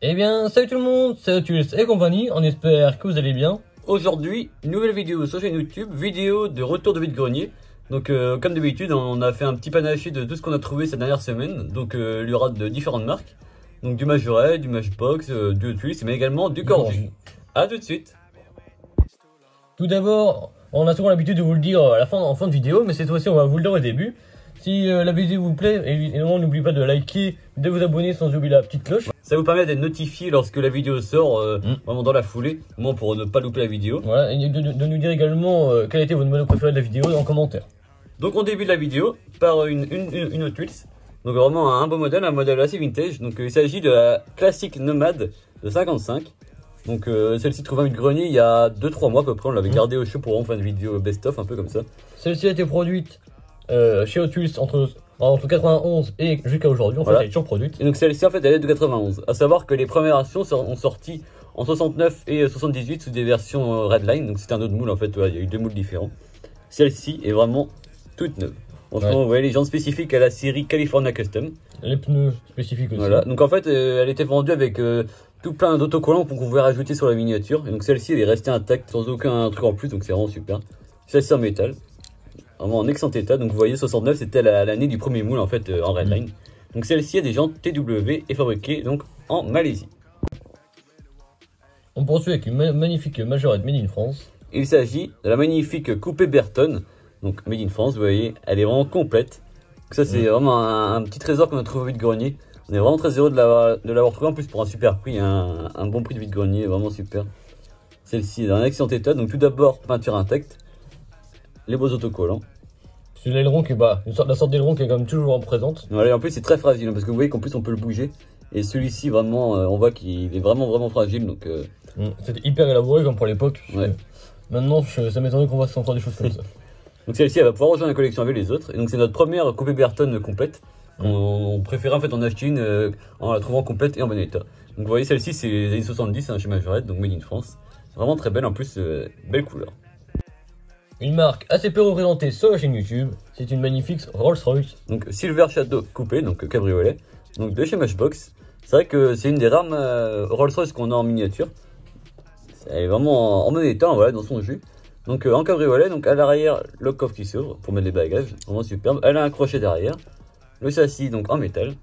Eh bien, salut tout le monde, c'est Oculus et compagnie, on espère que vous allez bien. Aujourd'hui, nouvelle vidéo sur chaîne YouTube, vidéo de retour de vide-grenier. Donc comme d'habitude, on a fait un petit panaché de tout ce qu'on a trouvé ces dernières semaines. Donc il y aura de différentes marques. Donc du Majorette, du Matchbox, du Oculus, mais également du Corgi. A tout de suite. Tout d'abord, on a souvent l'habitude de vous le dire à la fin, en fin de vidéo, mais cette fois-ci on va vous le dire au début. Si la vidéo vous plaît, évidemment n'oubliez pas de liker, de vous abonner sans oublier la petite cloche. Ça vous permet d'être notifié lorsque la vidéo sort, vraiment dans la foulée, au moins pour ne pas louper la vidéo. Voilà, et de nous dire également quel était votre modèle préféré de la vidéo en commentaire. Donc on débute la vidéo par une Oculus. Donc vraiment un beau modèle, un modèle assez vintage. Donc il s'agit de la classique Nomade de 55. Donc celle-ci trouve un vide-grenier il y a 2-3 mois à peu près. On l'avait gardée au chaud pour en faire une vidéo best-of un peu comme ça. Celle-ci a été produite chez Oculus entre 91 et jusqu'à aujourd'hui. En fait, elle est toujours produite. Et donc celle-ci en fait elle est de 91. À savoir que les premières versions ont sorti en 69 et 78 sous des versions Redline. Donc c'était un autre moule en fait. Il y a eu deux moules différents. Celle-ci est vraiment toute neuve. Franchement, vous voyez les jantes spécifiques à la série California Custom. Les pneus spécifiques aussi. Voilà. Donc en fait, elle était vendue avec tout plein d'autocollants qu'on pouvait rajouter sur la miniature. Et donc celle-ci, elle est restée intacte sans aucun truc en plus. Donc c'est vraiment super. Celle-ci en métal, vraiment en excellent état. Donc vous voyez, 69, c'était l'année du premier moule en fait en Redline. Donc celle-ci a des jantes TW et fabriquée donc en Malaisie. On poursuit avec une magnifique Majorette Made in France. Il s'agit de la magnifique coupée Burton. Donc Made in France, vous voyez, elle est vraiment complète. Donc ça c'est vraiment un petit trésor qu'on a trouvé au vide-grenier. On est vraiment très heureux de l'avoir trouvé en plus pour un super prix, un bon prix de vide-grenier, vraiment super. Celle-ci est dans un excellent état, donc tout d'abord peinture intacte, les beaux autocollants. C'est l'aileron qui est la sorte d'aileron qui est quand même toujours présente. Voilà, en plus c'est très fragile parce que vous voyez qu'en plus on peut le bouger. Et celui-ci vraiment, on voit qu'il est vraiment fragile. Donc c'était hyper élaboré comme pour l'époque. Ouais. Maintenant ça m'étonnerait qu'on fasse encore des choses comme ça. Donc celle-ci elle va pouvoir rejoindre la collection avec les autres. Et donc c'est notre première coupée Burton complète. On préférait en fait en acheter une en la trouvant complète et en bon état. Donc vous voyez celle-ci c'est les années 70 chez Majorette, donc Made in France. C'est vraiment très belle, en plus belle couleur. Une marque assez peu représentée sur la chaîne YouTube, c'est une magnifique Rolls-Royce. Donc Silver Shadow coupé, donc cabriolet, donc de chez Matchbox. C'est vrai que c'est une des rares Rolls-Royce qu'on a en miniature. Elle est vraiment en bon état, voilà, dans son jus. Donc en cabriolet, donc à l'arrière, le coffre qui s'ouvre pour mettre les bagages, vraiment superbe. Elle a un crochet derrière. Le châssis donc en métal.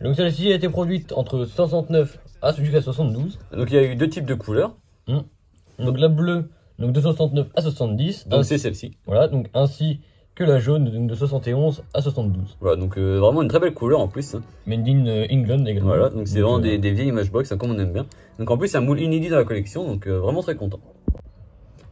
Donc celle-ci a été produite entre 69 jusqu'à 72. Donc il y a eu deux types de couleurs. Donc la bleue, donc de 69 à 70. Donc c'est celle-ci. Voilà, donc ainsi que la jaune de 71 à 72. Voilà, donc vraiment une très belle couleur en plus. Made in England également. Voilà, donc c'est vraiment des vieilles Matchbox, comme on aime bien. Donc en plus c'est un moule inédit dans la collection, donc vraiment très content.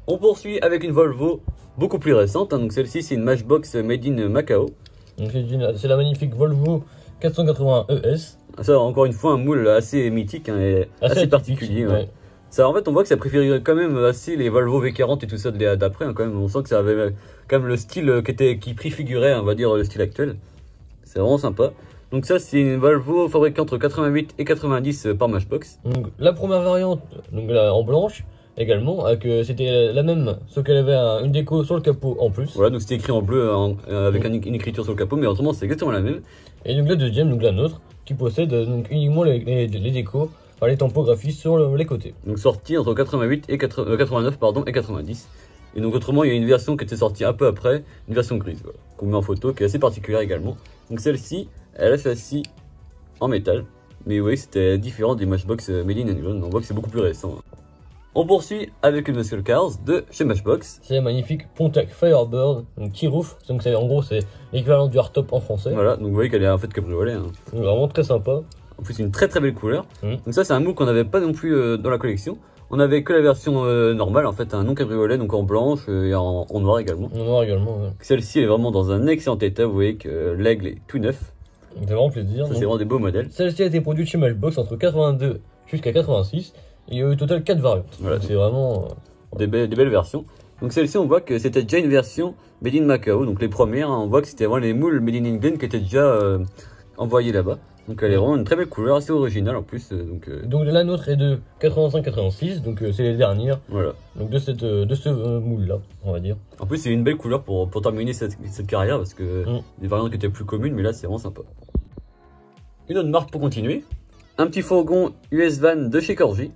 On poursuit avec une Volvo beaucoup plus récente. Donc celle-ci c'est une Matchbox Made in Macao. Donc c'est la magnifique Volvo 480 ES. Ça encore une fois un moule assez mythique et assez particulier. Ouais. Ça, en fait on voit que ça préfère quand même assez les Volvo V40 et tout ça d'après. Quand même, on sent que ça avait quand même le style qui préfigurait, on va dire, le style actuel. C'est vraiment sympa. Donc ça c'est une Volvo fabriquée entre 88 et 90 par Matchbox. Donc la première variante, donc là, en blanche également, c'était la même, sauf qu'elle avait une déco sur le capot en plus. Voilà, donc c'était écrit en bleu avec une écriture sur le capot, mais autrement c'est exactement la même. Et donc la deuxième, donc la nôtre, qui possède donc uniquement les décos, enfin les tampographies sur les côtés. Donc sortie entre 88 et 89 pardon, et 90. Et donc autrement il y a une version qui était sortie un peu après, une version grise, voilà, qu'on met en photo, qui est assez particulière également. Donc celle-ci, elle a châssis en métal, mais oui c'était différent des Matchbox Made in England, on voit que c'est beaucoup plus récent. On poursuit avec une Muscle Cars de chez Matchbox. C'est la magnifique Pontiac Firebird, donc T-Roof, donc en gros c'est l'équivalent du hardtop en français. Voilà, donc vous voyez qu'elle est en fait cabriolet. Donc vraiment très sympa. En plus, c'est une très belle couleur. Donc ça, c'est un moule qu'on n'avait pas non plus dans la collection. On avait que la version normale, en fait, un non cabriolet, donc en blanche et en noir également. En noir également, ouais. Celle-ci est vraiment dans un excellent état. Vous voyez que l'aigle est tout neuf. Ça fait vraiment plaisir. Ça, c'est vraiment des beaux modèles. Celle-ci a été produite chez Matchbox entre 82 jusqu'à 86. Il y a eu au total 4 variantes. Voilà, c'est vraiment des belles versions. Donc celle-ci, on voit que c'était déjà une version Made in Macao. Donc les premières, on voit que c'était vraiment les moules Made in England qui étaient déjà envoyés là-bas. Donc elle est vraiment une très belle couleur, assez originale en plus. Donc la nôtre est de 85-86, donc c'est les dernières. Voilà. Donc de ce moule là, on va dire. En plus c'est une belle couleur pour terminer cette carrière parce que des variantes qui étaient plus communes, mais là c'est vraiment sympa. Une autre marque pour continuer. Un petit fourgon US Van de chez Corgi.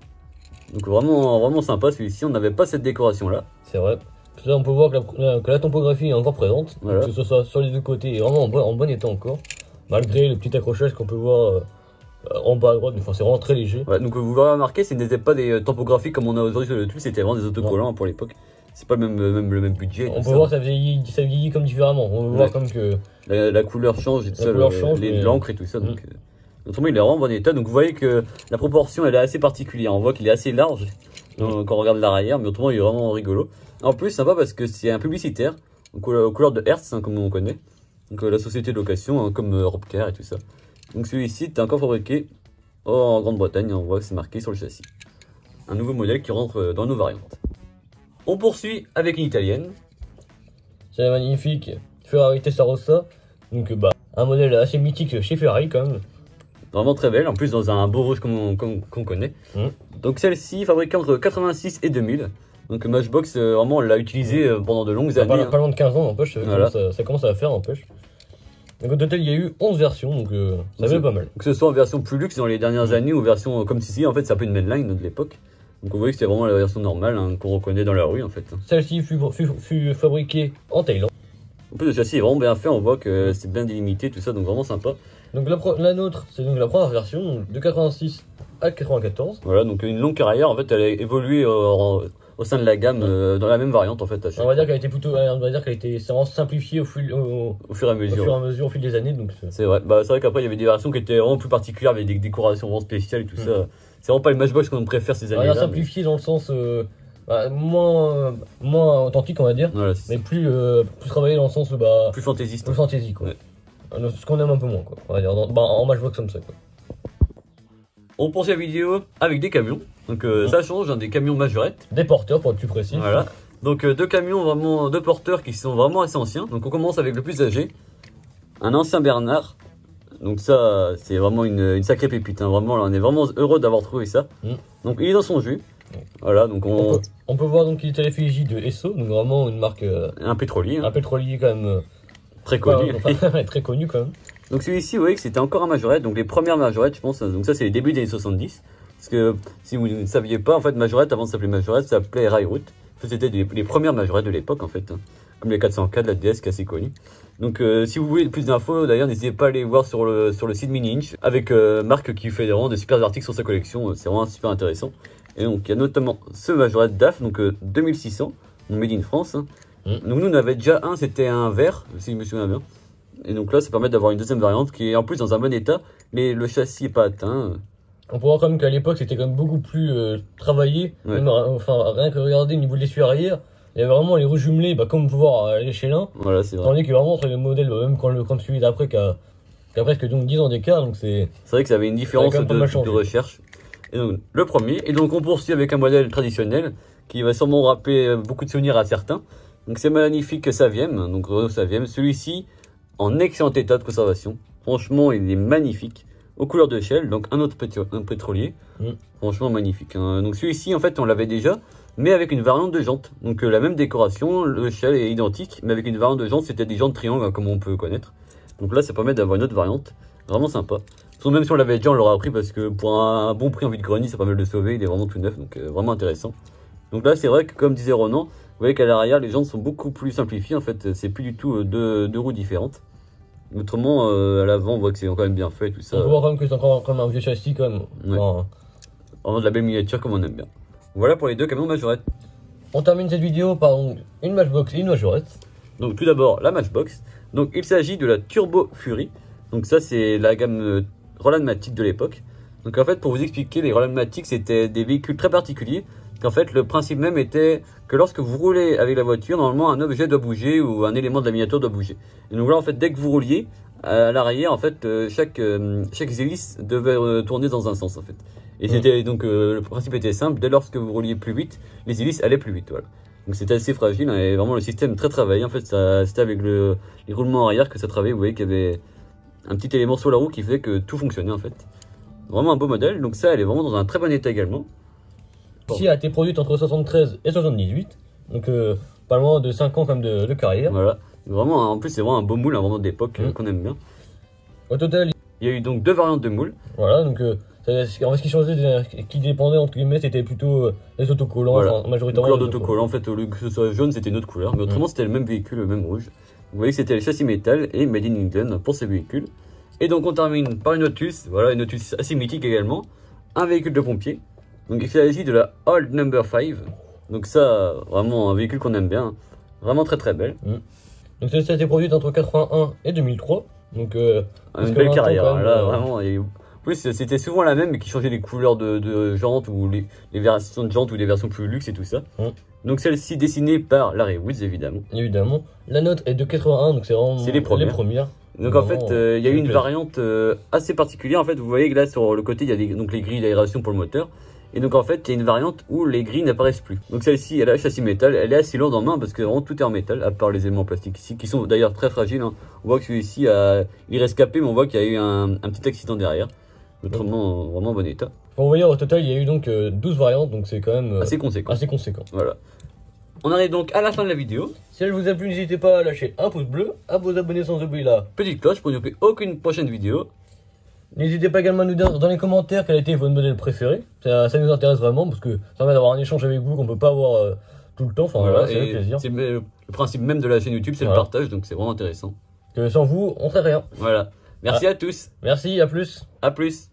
Donc vraiment sympa celui-ci, on n'avait pas cette décoration là. C'est vrai. Là, on peut voir que la topographie est encore présente, Voilà. que ce soit sur les deux côtés et vraiment en bon état encore, malgré le petit accrochage qu'on peut voir en bas à droite, mais enfin, c'est vraiment très léger. Ouais, donc vous l'aurez remarqué, ce n'était pas des topographies comme on a aujourd'hui sur le tout, c'était vraiment des autocollants pour l'époque. C'est pas le même budget. On peut voir que ça vieillit comme différemment, on peut voir comme que la couleur change et tout ça, l'encre et tout ça. Donc, autrement, il est vraiment en bon état. Donc vous voyez que la proportion elle est assez particulière, on voit qu'il est assez large quand on regarde l'arrière, mais autrement il est vraiment rigolo. En plus, sympa parce que c'est un publicitaire, donc, aux couleurs de Hertz, hein, comme on connaît. Donc la société de location, hein, comme Robcar et tout ça. Donc celui-ci est encore fabriqué en Grande-Bretagne, on voit que c'est marqué sur le châssis. Un nouveau modèle qui rentre dans nos variantes. On poursuit avec une italienne. c'est la magnifique Ferrari Testarossa, donc un modèle assez mythique chez Ferrari quand même. Vraiment très belle, en plus dans un beau rouge qu'on connaît. Donc celle-ci, fabriquée entre 86 et 2000. Donc Matchbox, vraiment, on l'a utilisé pendant de longues années. Pas loin de 15 ans, n'empêche, Voilà. ça commence à faire, n'empêche. Donc au total, il y a eu 11 versions, donc ça fait pas mal. Que ce soit en version plus luxe dans les dernières années ou version comme ceci, en fait, c'est un peu une mainline de l'époque. Donc on voit que c'était vraiment la version normale hein, qu'on reconnaît dans la rue, en fait. Celle-ci fut fabriquée en Thaïlande. En plus, le châssis est vraiment bien fait, on voit que c'est bien délimité, tout ça, donc vraiment sympa. Donc la nôtre, c'est donc la première version, donc de 86 à 94. Voilà, donc une longue carrière, en fait, elle a évolué au sein de la gamme dans la même variante, en fait. À chaque On va dire qu'elle a été c'est vraiment simplifiée au fur et à mesure, au fil des années. Donc c'est vrai. Bah, c'est vrai qu'après, il y avait des versions qui étaient vraiment plus particulières, avec des décorations vraiment spéciales et tout ça. C'est vraiment pas le Matchbox qu'on préfère ces années-là. Simplifié dans le sens moins authentique, on va dire, voilà, mais plus travaillé dans le sens plus fantaisiste. Plus fantasy, quoi. Ouais. Ce qu'on aime un peu moins, quoi. On va dire en Matchbox comme ça, quoi. On poursuit la vidéo avec des camions. Donc ça change, hein, des camions majorettes. Des porteurs pour être plus précis. Voilà. Donc deux camions vraiment, deux porteurs qui sont vraiment assez anciens. Donc on commence avec le plus âgé, un ancien Bernard. Donc ça, c'est vraiment une sacrée pépite. Hein. Vraiment, là, on est vraiment heureux d'avoir trouvé ça. Donc il est dans son jus. Voilà, donc on peut voir donc qu'il est à l'effigie de Esso, donc vraiment une marque. Un pétrolier. Hein. Un pétrolier quand même. Très connu. Très connu quand même. Donc celui-ci, vous voyez que c'était encore un majorette, donc les premières majorettes, je pense. Donc ça, c'est les débuts des années 70. Parce que si vous ne saviez pas, en fait, majorette, avant de s'appeler majorette, ça s'appelait Railroad. C'était les premières majorettes de l'époque, en fait. Hein. Comme les 404, la DS qui est assez connue. Donc si vous voulez plus d'infos, d'ailleurs, n'hésitez pas à aller voir sur le site Mini Inch avec Marc qui fait vraiment des super articles sur sa collection. C'est vraiment super intéressant. Et donc il y a notamment ce majorette DAF, donc 2600, made in France. Hein. Donc nous on avait déjà un, c'était un vert, si je me souviens bien. Et donc là ça permet d'avoir une deuxième variante qui est en plus dans un bon état, mais le châssis n'est pas atteint. On peut voir quand même qu'à l'époque c'était quand même beaucoup plus travaillé. Ouais. Même, enfin rien que regarder au niveau de l'essuie arrière, il y avait vraiment les roues jumelées, comme on peut voir à l'échelon. Voilà, c'est vrai. Tandis que vraiment entre les modèles, même quand celui d'après qui a presque donc 10 ans d'écart, donc c'est vrai que ça avait une différence de recherche. Et donc le premier, et donc on poursuit avec un modèle traditionnel qui va sûrement rappeler beaucoup de souvenirs à certains. Donc c'est magnifique Saviem, donc Renault Saviem, celui-ci en excellent état de conservation. Franchement, il est magnifique. Aux couleurs de Shell, donc un autre pétrolier. Franchement magnifique. Hein. Donc celui-ci, en fait, on l'avait déjà, mais avec une variante de jante. Donc la même décoration, le Shell est identique, mais avec une variante de jante, c'était des jantes triangles, hein, comme on peut connaître. Donc là, ça permet d'avoir une autre variante. Vraiment sympa. Même si on l'avait déjà, on l'aurait pris parce que pour un bon prix en vue de grenier, ça permet de le sauver. Il est vraiment tout neuf, donc vraiment intéressant. Donc là, c'est vrai que comme disait Ronan, vous voyez qu'à l'arrière, les jantes sont beaucoup plus simplifiées. En fait, c'est plus du tout deux roues différentes. Autrement, à l'avant, on voit que c'est quand même bien fait, tout ça. On voit quand même que c'est encore comme un vieux châssis, quand même. Ouais. Vraiment de la belle miniature, comme on aime bien. Voilà pour les deux camions majorettes. On termine cette vidéo par une Matchbox et une majorette. Donc tout d'abord, la Matchbox. Donc il s'agit de la Turbo Fury. Donc ça, c'est la gamme Roland-Matic de l'époque. Donc en fait, pour vous expliquer, les Roland-Matic, c'était des véhicules très particuliers. En fait, le principe même était que lorsque vous roulez avec la voiture, normalement un objet doit bouger ou un élément de la miniature doit bouger. Et donc là, en fait, dès que vous rouliez à l'arrière, en fait, chaque hélice devait tourner dans un sens, en fait. Et c'était donc le principe était simple. Dès lors que vous rouliez plus vite, les hélices allaient plus vite. Voilà. Donc c'était assez fragile hein, et vraiment le système très travaillé. En fait, c'était avec les roulements arrière que ça travaillait. Vous voyez qu'il y avait un petit élément sur la roue qui faisait que tout fonctionnait en fait. Vraiment un beau modèle. Donc ça, elle est vraiment dans un très bon état également. Ici, a été produite entre 73 et 78, donc pas loin de 5 ans comme de carrière. Voilà, vraiment, en plus c'est vraiment un beau moule, hein, vraiment d'époque qu'on aime bien. Au total, il y a eu donc deux variantes de moule. Voilà, donc En fait, ce qui changeait, qui dépendait entre guillemets, c'était plutôt les autocollants, Voilà. enfin, majoritairement. Couleur d'autocollant, en fait, au lieu que ce soit jaune, c'était une autre couleur, mais autrement, c'était le même véhicule, le même rouge. Vous voyez que c'était le châssis métal et Made in England pour ces véhicules. Et donc, on termine par une Lotus, voilà, une Lotus assez mythique également, un véhicule de pompier. Donc, il s'agit de la Old Number 5. Donc, ça, vraiment, un véhicule qu'on aime bien, vraiment très très belle. Donc, celle-ci a été produite entre 81 et 2003. Donc, Une belle carrière, même, là, vraiment. Et... En plus, c'était souvent la même, mais qui changeait les couleurs de jantes ou les versions de jantes ou les versions plus luxe et tout ça. Donc celle-ci dessinée par Larry Woods, évidemment. Évidemment. La note est de 81, donc c'est vraiment les premières. Donc vraiment, en fait, il y a eu une variante assez particulière. En fait, vous voyez que là, sur le côté, il y a donc les grilles d'aération pour le moteur. Et donc en fait, il y a une variante où les grilles n'apparaissent plus. Donc celle-ci, elle a le châssis métal, elle est assez lourde en main parce que vraiment tout est en métal, à part les éléments plastiques ici, qui sont d'ailleurs très fragiles. Hein. On voit que celui-ci, il reste capé, mais on voit qu'il y a eu un petit accident derrière. Autrement, vraiment en bon état. Pour vous dire, au total, il y a eu donc 12 variantes, donc c'est quand même assez conséquent. Voilà. On arrive donc à la fin de la vidéo. Si elle vous a plu, n'hésitez pas à lâcher un pouce bleu, à vous abonner sans oublier la petite cloche pour ne louper aucune prochaine vidéo. N'hésitez pas également à nous dire dans les commentaires quel a été votre modèle préféré. Ça nous intéresse vraiment parce que ça permet d'avoir un échange avec vous qu'on peut pas avoir tout le temps. Enfin voilà, c'est un plaisir. C'est le principe même de la chaîne YouTube, c'est le partage, donc c'est vraiment intéressant. Que sans vous, on ferait rien. Voilà. Merci à tous. Merci, à plus. À plus.